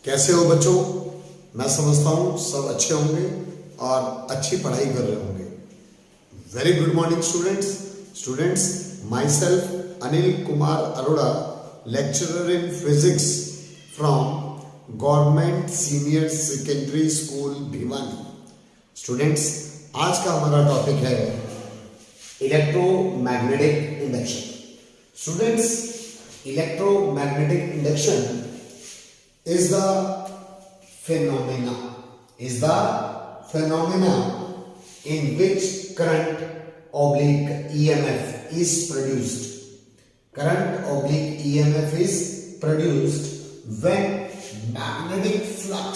कैसे हो बच्चों? मैं समझता हूँ सब अच्छे होंगे और अच्छी पढ़ाई कर रहे होंगे। Very good morning students, my self Anil Kumar Arora, lecturer in physics from government senior secondary school Bhiwani. Students, आज का हमारा टॉपिक है electromagnetic induction. Students, electromagnetic induction is the phenomena in which current oblique EMF is produced. Current oblique EMF is produced when magnetic flux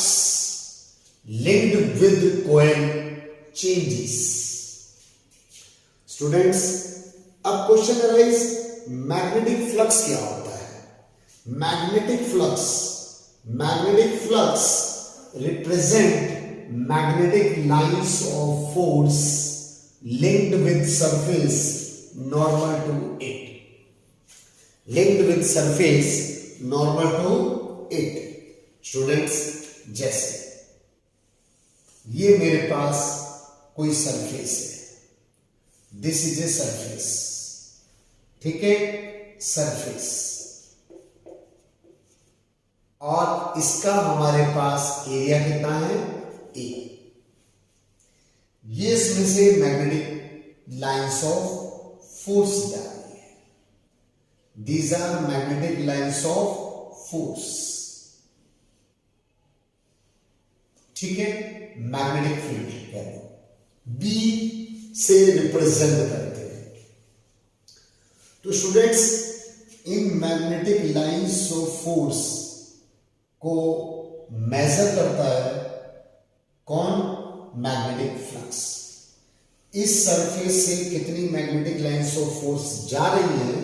linked with coil changes. Students, अब question arise, magnetic flux क्या होता है? Magnetic flux represent magnetic lines of force linked with surface normal to it. Students, जैसे ये मेरे पास कोई surface है, this is a surface, ठीक है, सरफेस, और इसका हमारे पास एरिया कितना है? ए। ये इसमें से मैग्नेटिक लाइंस ऑफ फोर्स जा रही है। These are magnetic lines of force, ठीक है, मैग्नेटिक फील्ड कहते हैं, बी से रिप्रेजेंट करते हैं। तो students, in magnetic lines of force को मेजर करता है कौन? Magnetic flux. इस सरफेस से कितनी मैग्नेटिक लाइंस ऑफ फोर्स जा रही हैं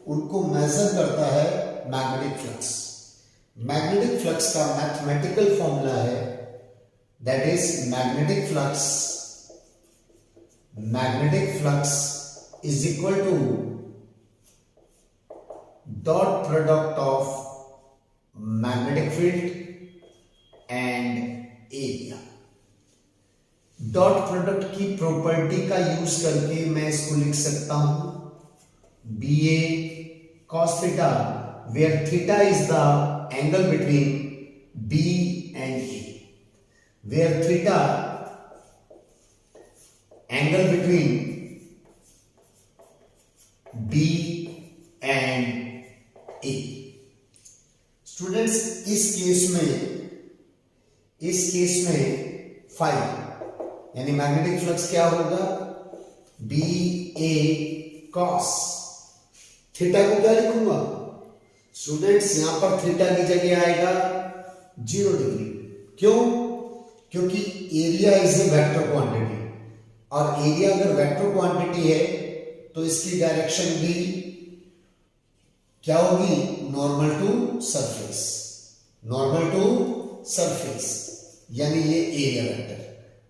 उनको मेजर करता है मैग्नेटिक फ्लक्स। मैग्नेटिक फ्लक्स का मैथमेटिकल फॉर्मूला है, that is magnetic flux is equal to dot product of magnetic field and area. Dot product की प्रॉपर्टी का यूज करके मैं इसको लिख सकता हूं B A cos theta, where theta is the angle between B and A, where theta angle between B and A. Students, इस case में फाई यानी मैग्नेटिक फ्लक्स क्या होगा? बी ए कॉस थीटा को क्या लिखूंगा? स्टूडेंट्स, यहां पर थीटा की जगह आएगा 0 डिग्री। क्यों? क्योंकि area is a vector quantity, और एरिया अगर वेक्टर क्वांटिटी है तो इसकी डायरेक्शन भी क्या होगी? नॉर्मल टू सरफेस, यानी ये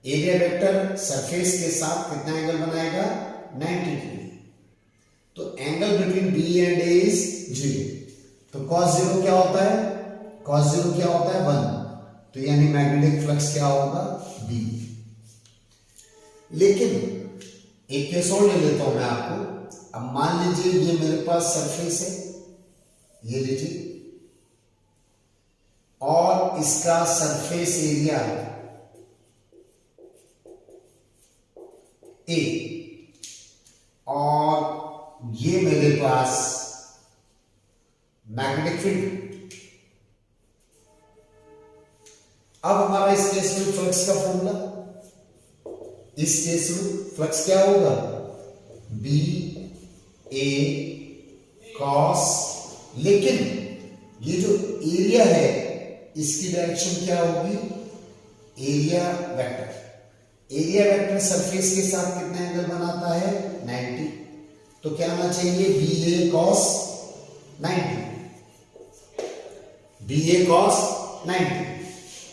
एरिया वेक्टर सरफेस के साथ कितना एंगल बनाएगा? 90 डिग्री। तो angle between B and A is 0। तो cos 0 क्या होता है? 1। तो यानी मैग्नेटिक फ्लक्स क्या होगा? बी। लेकिन एक केस और ले लेता हूं मैं आपको। अब मान लीजिए ये मेरे पास सरफेस है, ये लीजिए, और इसका सरफेस एरिया ए, और ये मेरे पास मैग्नेटिक फील्ड। अब हमारा इस केस में फ्लक्स का फॉर्मूला, इस केस में फ्लक्स क्या होगा? बी ए कॉस, लेकिन ये जो एरिया है इसकी डायरेक्शन क्या होगी? एरिया वेक्टर सरफेस के साथ कितना एंगल बनाता है? 90। तो क्या आना चाहिए? B A cos 90।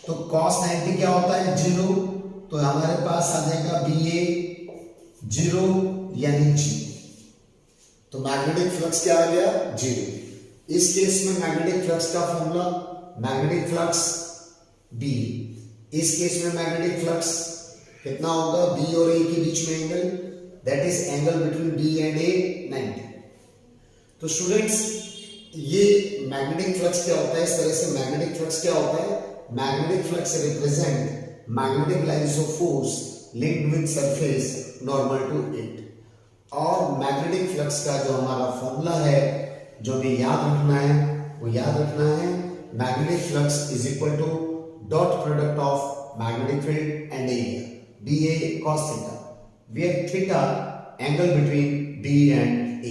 तो कॉस 90 क्या होता है? 0। तो हमारे पास आ जाएगा बी ए 0 यानी 0। तो मैग्नेटिक फ्लक्स क्या आ गया? 0। इस केस में मैग्नेटिक फ्लक्स का फॉर्मूला, मैग्नेटिक फ्लक्स बी। इस केस में मैग्नेटिक फ्लक्स कितना होगा, बी और ए के बीच में angle, that is angle between B and A 90। तो स्टूडेंट्स ये मैग्नेटिक फ्लक्स क्या होता है, इस तरह से मैग्नेटिक फ्लक्स क्या होता है, magnetic flux represent magnetic lines of force linked with surface normal to it. और मैग्नेटिक फ्लक्स का जो हमारा फॉर्मूला है जो हमें याद रखना है, वो याद रखना है magnetic flux is equal to dot product of magnetic field and area B A cos theta, where theta angle between B and A.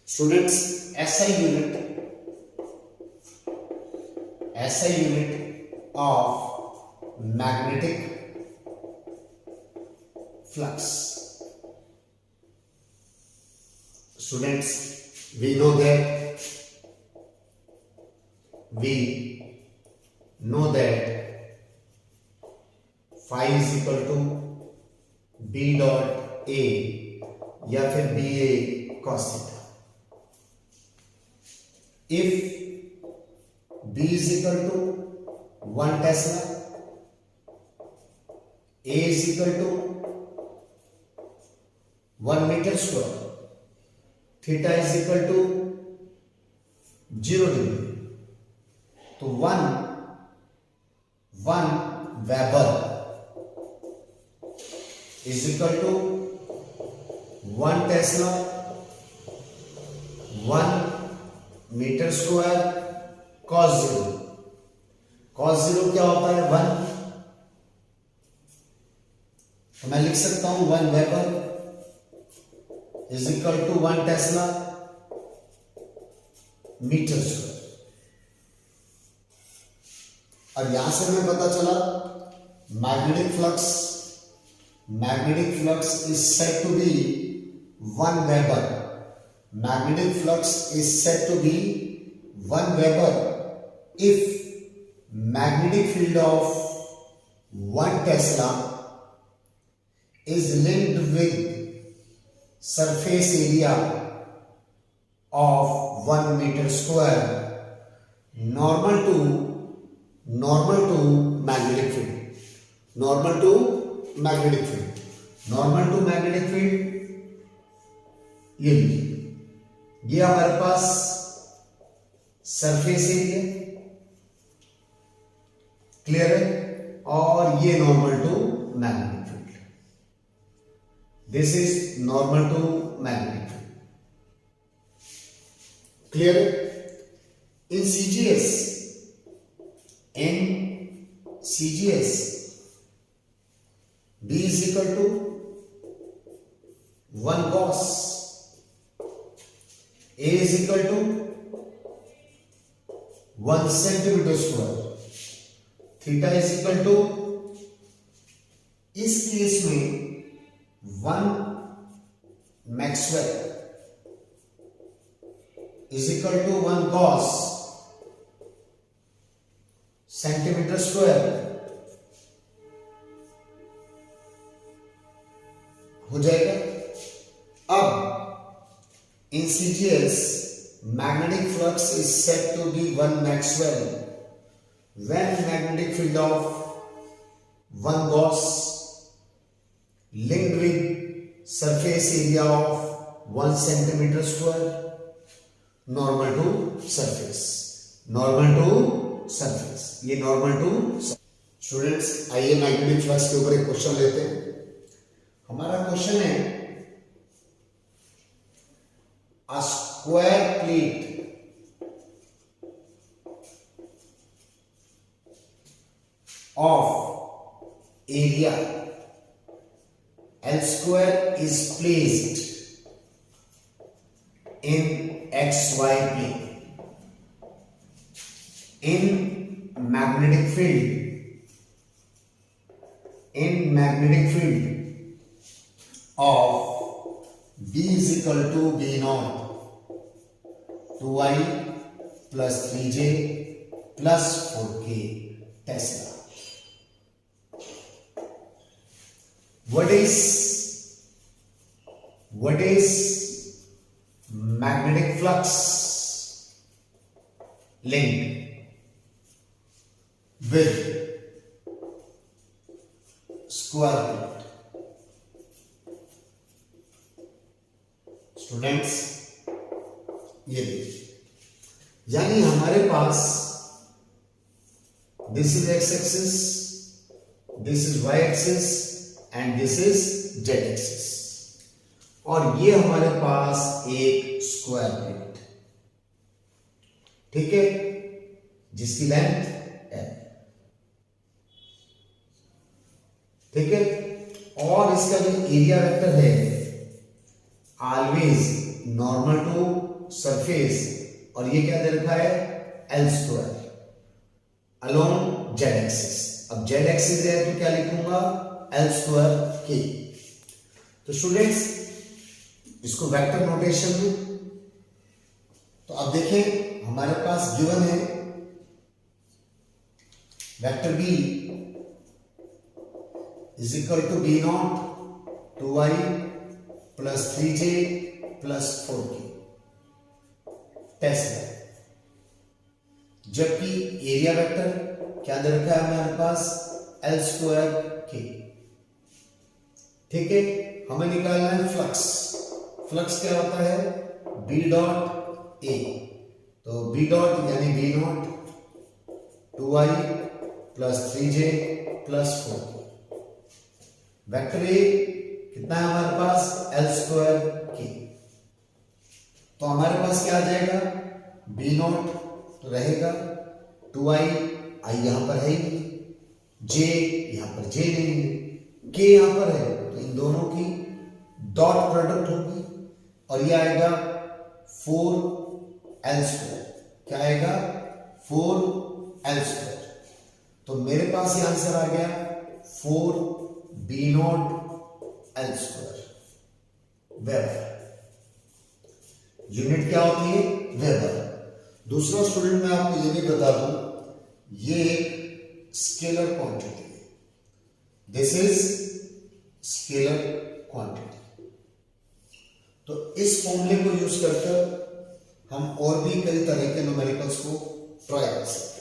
Students SI unit of magnetic flux. Students, we know that phi is equal to b dot a या फिर B A cos theta. If b is equal to 1 Tesla, a is equal to 1 meter square, theta is equal to 0 degree, तो 1 weber is equal to 1 tesla 1 metre square cos 0। Cos 0 क्या होता है, 1। तो मैं लिख सकता हूं 1 weber is equal to 1 tesla metre square. और यहां से हमें पता चला magnetic flux is said to be 1 weber. Magnetic flux is said to be 1 weber if magnetic field of 1 tesla is linked with surface area of 1 meter square normal to magnetic field, normal to magnetic field ये लीजिए, ये हमारे पास surface area clear है, और ये normal to magnetic field. This is normal to magnetic field. Clear? In CGS, B is equal to 1 cos, A is equal to 1 centimeter square, theta is equal to, इस case में 1 Maxwell is equal to 1 cos centimeter square हो जाएगा। अब in CGS magnetic flux is said to be 1 Maxwell when magnetic field of 1 Gauss linked with surface area of 1 centimeter square normal to surface, ये normal to students. आइए magnetic flux के ऊपर एक question लेते हैं। हमारा क्वेश्चन है a square plate of area L square is placed in XY plane in magnetic field of B is equal to B naught 2I plus 3J plus 4K Tesla. What is magnetic flux linked? With square root. Students ये देखिए, यानी हमारे पास this is x axis, this is y axis and this is z axis, और ये हमारे पास एक square plate, ठीक है, जिसकी लेंथ है, ठीक है, और इसका जो एरिया वेक्टर है ऑलवेज नॉर्मल टू सरफेस, और ये क्या दे रखा है L square along Z axis. अब जेड एक्सिस है तो क्या लिखूंगा एल स्क्वायर के। तो स्टूडेंट्स इसको वेक्टर नोटेशन में, तो अब देखें हमारे पास गिवन है vector B is equal to B naught 2y plus 3j plus 4k test है, जबकि एरिया वेक्टर क्या दे रखा है हमारे पास एल स्क्वायर के, ठीक है। हमें निकालना है फ्लक्स। फ्लक्स क्या होता है बी डॉट ए, तो बी डॉट यानी B naught 2y plus 3j plus 4k, vector A कितना है हमारे पास एल स्क्वायर के, तो हमारे पास क्या आ जाएगा बी नॉट तो रहेगा 2i, आई यहां पर है ही, j यहां पर j नहीं है, k यहां पर है, तो इन दोनों की डॉट प्रोडक्ट होगी और ये आएगा 4l स्क्वायर। क्या आएगा 4l स्क्वायर। तो मेरे पास ये आंसर आ गया 4b naught L square weber. Unit क्या होती है वेबर। दूसरा स्टूडेंट मैं आपको ये भी बता दूं, ये एक स्केलर क्वांटिटी है, दिस इज स्केलर क्वांटिटी। तो इस फॉर्मूले को यूज करके हम और भी कई तरह के न्यूमेरिकल्स को ट्राई कर सकते हैं।